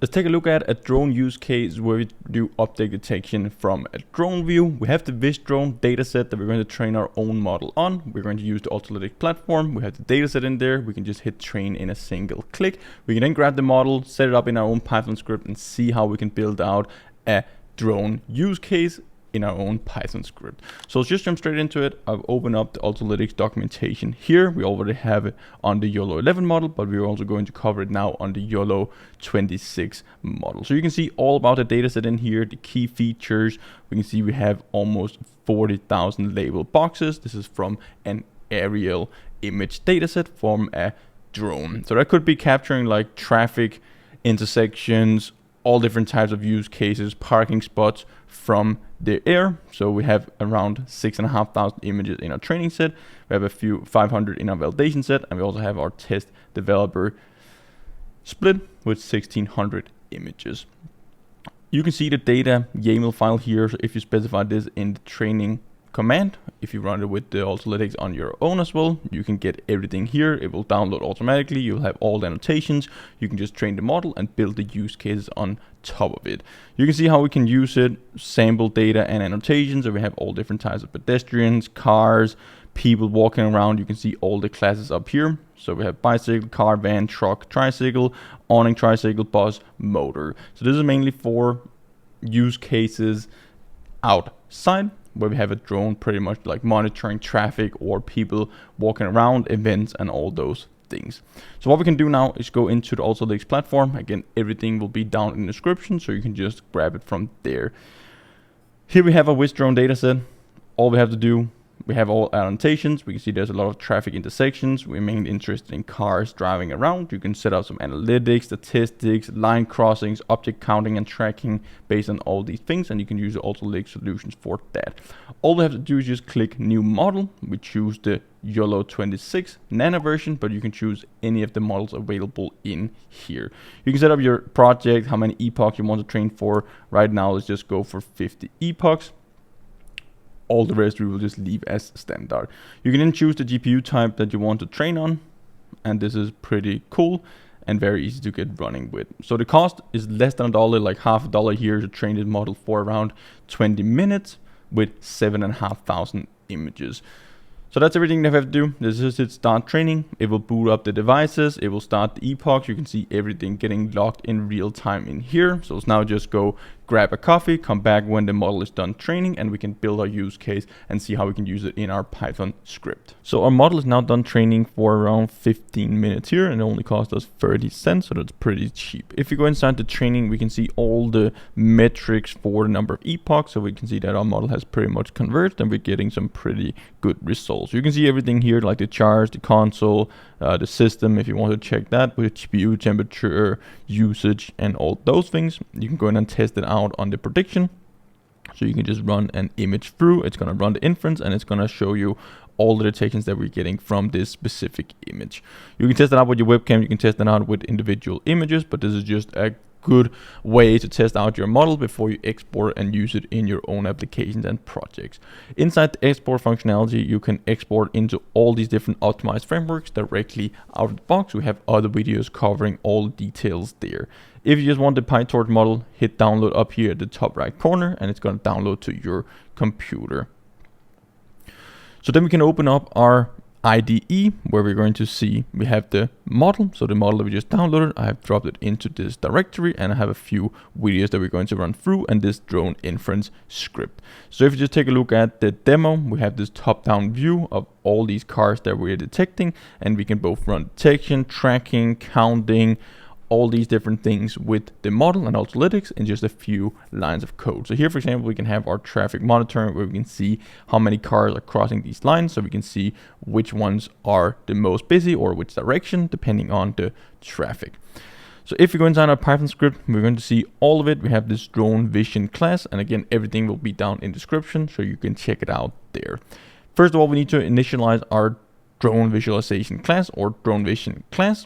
Let's take a look at a drone use case where we do object detection from a drone view. We have the VisDrone dataset that we're going to train our own model on. We're going to use the Ultralytics platform. We have the dataset in there. We can just hit train in a single click. We can then grab the model, set it up in our own Python script, and see how we can build out a drone use case in our own Python script. So let's just jump straight into it. I've opened up the Ultralytics documentation here. We already have it on the YOLO11 model, but we're also going to cover it now on the YOLO26 model. So you can see all about the dataset in here, the key features. We can see we have almost 40,000 label boxes. This is from an aerial image dataset from a drone. So that could be capturing like traffic, intersections, all different types of use cases, parking spots from the air. So we have around 6,500 images in our training set. We have a few 500 in our validation set, and we also have our test developer split with 1,600 images. You can see the data YAML file here. So if you specify this in the training command, if you run it with the Ultralytics on your own as well, you can get everything here. It will download automatically. You'll have all the annotations. You can just train the model and build the use cases on top of it. You can see how we can use it, sample data and annotations. So we have all different types of pedestrians, cars, people walking around. You can see all the classes up here. So we have bicycle, car, van, truck, tricycle, awning, tricycle, bus, motor. So this is mainly for use cases outside, where we have a drone pretty much like monitoring traffic or people walking around, events, and all those things. So what we can do now is go into the Ultralytics platform. Again, everything will be down in the description, so you can just grab it from there. Here we have a VisDrone dataset. All we have to do, we have all annotations. We can see there's a lot of traffic intersections. We're mainly interested in cars driving around. You can set up some analytics, statistics, line crossings, object counting and tracking based on all these things, and you can use the Ultralytics solutions for that. All we have to do is just click new model. We choose the YOLO26 nano version, but you can choose any of the models available in here. You can set up your project, how many epochs you want to train for. Right now, let's just go for 50 epochs. All the rest we will just leave as standard. You can then choose the GPU type that you want to train on, and this is pretty cool and very easy to get running with. So the cost is less than $1, like half $1 here to train this model for around 20 minutes with 7,500 images. So that's everything that we have to do. This is it, start training. It will boot up the devices. It will start the epochs. You can see everything getting logged in real time in here. So let's now just go grab a coffee, come back when the model is done training, and we can build our use case and see how we can use it in our Python script. So our model is now done training for around 15 minutes here, and it only cost us 30 cents, so that's pretty cheap. If you go inside the training, we can see all the metrics for the number of epochs. So we can see that our model has pretty much converged, and we're getting some pretty good results. You can see everything here, like the charge, the console, the system, if you want to check that, with GPU, temperature, usage, and all those things. You can go in and test it out on the prediction. So you can just run an image through. It's going to run the inference, and it's going to show you all the detections that we're getting from this specific image. You can test it out with your webcam. You can test it out with individual images, but this is just a good way to test out your model before you export and use it in your own applications and projects. Inside the export functionality, you can export into all these different optimized frameworks directly out of the box. We have other videos covering all the details there. If you just want the PyTorch model, hit download up here at the top right corner, and it's going to download to your computer. So then we can open up our IDE, where we're going to see we have the model. So the model that we just downloaded, I have dropped it into this directory, and I have a few videos that we're going to run through and this drone inference script. So if you just take a look at the demo, we have this top-down view of all these cars that we're detecting, and we can both run detection, tracking, counting, all these different things with the model and Ultralytics in just a few lines of code. So here, for example, we can have our traffic monitoring, where we can see how many cars are crossing these lines, so we can see which ones are the most busy or which direction, depending on the traffic. So if we go inside our Python script, we're going to see all of it. We have this drone vision class, and again, everything will be down in the description, so you can check it out there. First of all, we need to initialize our drone visualization class or drone vision class.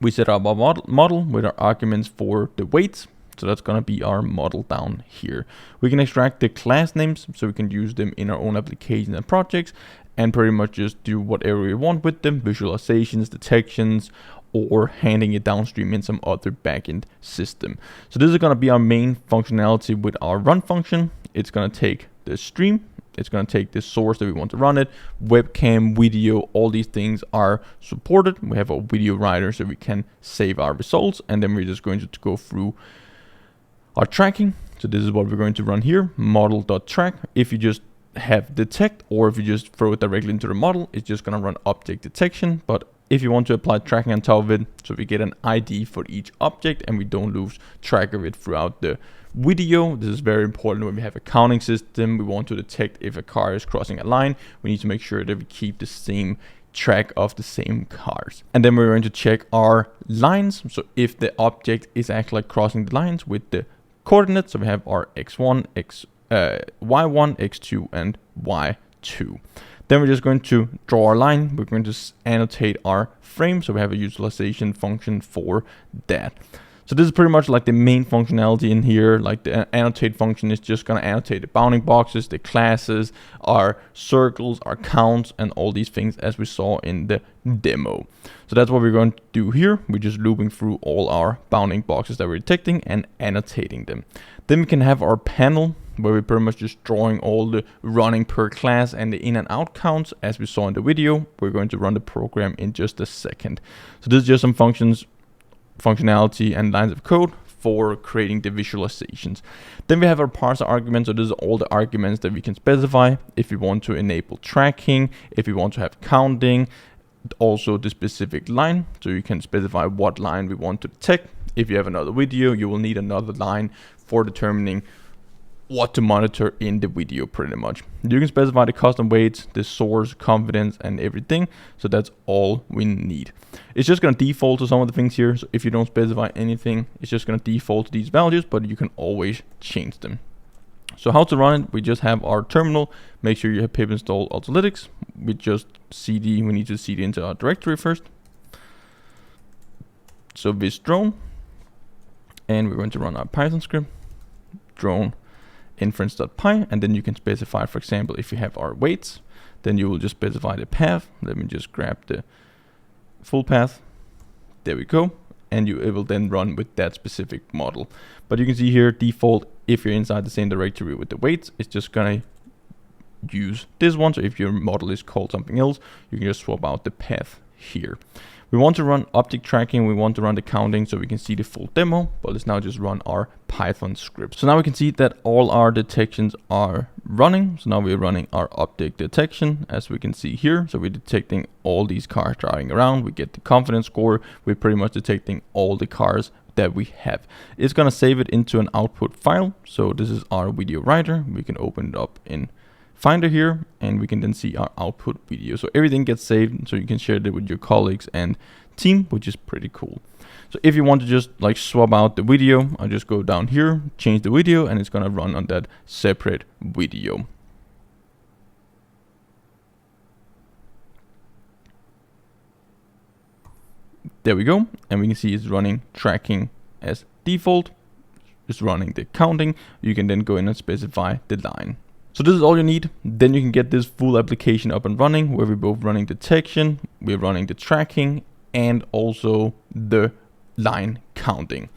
We set up our model with our arguments for the weights. So that's going to be our model down here. We can extract the class names, so we can use them in our own applications and projects, and pretty much just do whatever we want with them. Visualizations, detections, or handing it downstream in some other backend system. So this is going to be our main functionality with our run function. It's going to take the stream, it's going to take the source that we want to run it, webcam, video, all these things are supported. We have a video writer so we can save our results, and then we're just going to go through our tracking. So this is what we're going to run here, model.track. If you just have detect, or if you just throw it directly into the model, it's just going to run object detection. But if you want to apply tracking on top of it, so we get an ID for each object and we don't lose track of it throughout the video. This is very important when we have a counting system. We want to detect if a car is crossing a line. We need to make sure that we keep the same track of the same cars. And then we're going to check our lines. So if the object is actually crossing the lines with the coordinates, so we have our x1, y1, x2, and y2. Then we're just going to draw our line. We're going to annotate our frame. So we have a utilization function for that. So this is pretty much like the main functionality in here. Like the annotate function is just going to annotate the bounding boxes, the classes, our circles, our counts, and all these things as we saw in the demo. So that's what we're going to do here. We're just looping through all our bounding boxes that we're detecting and annotating them. Then we can have our panel, where we're pretty much just drawing all the running per class and the in and out counts as we saw in the video. We're going to run the program in just a second. So this is just some functionality and lines of code for creating the visualizations. Then we have our parser arguments. So this is all the arguments that we can specify if we want to enable tracking, if we want to have counting, also the specific line. So you can specify what line we want to detect. If you have another video, you will need another line for determining what to monitor in the video pretty much. You can specify the custom weights, the source, confidence, and everything. So that's all we need. It's just going to default to some of the things here. So if you don't specify anything, it's just going to default to these values, but you can always change them. So how to run it? We just have our terminal. Make sure you have pip install Ultralytics. We just cd, we need to cd into our directory first. So VisDrone, and we're going to run our Python script, drone inference.py, and then you can specify, for example, if you have our weights, then you will just specify the path. Let me just grab the full path. There we go. And it will then run with that specific model. But you can see here, default, if you're inside the same directory with the weights, it's just gonna use this one. So if your model is called something else, you can just swap out the path here. We want to run object tracking, we want to run the counting so we can see the full demo, but let's now just run our Python script. So now we can see that all our detections are running. So now we're running our object detection, as we can see here. So we're detecting all these cars driving around. We get the confidence score. We're pretty much detecting all the cars that we have. It's gonna save it into an output file. So this is our video writer. We can open it up in Finder here, and we can then see our output video. So everything gets saved, so you can share it with your colleagues and team, which is pretty cool. So if you want to just like swap out the video, I'll just go down here, change the video, and it's gonna run on that separate video. There we go, and we can see it's running tracking as default. It's running the counting. You can then go in and specify the line. So this is all you need. Then you can get this full application up and running, where we're both running detection, we're running the tracking, and also the line counting.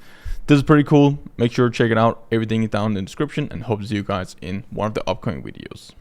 This is pretty cool. Make sure to check it out. Everything is down in the description, and hope to see you guys in one of the upcoming videos.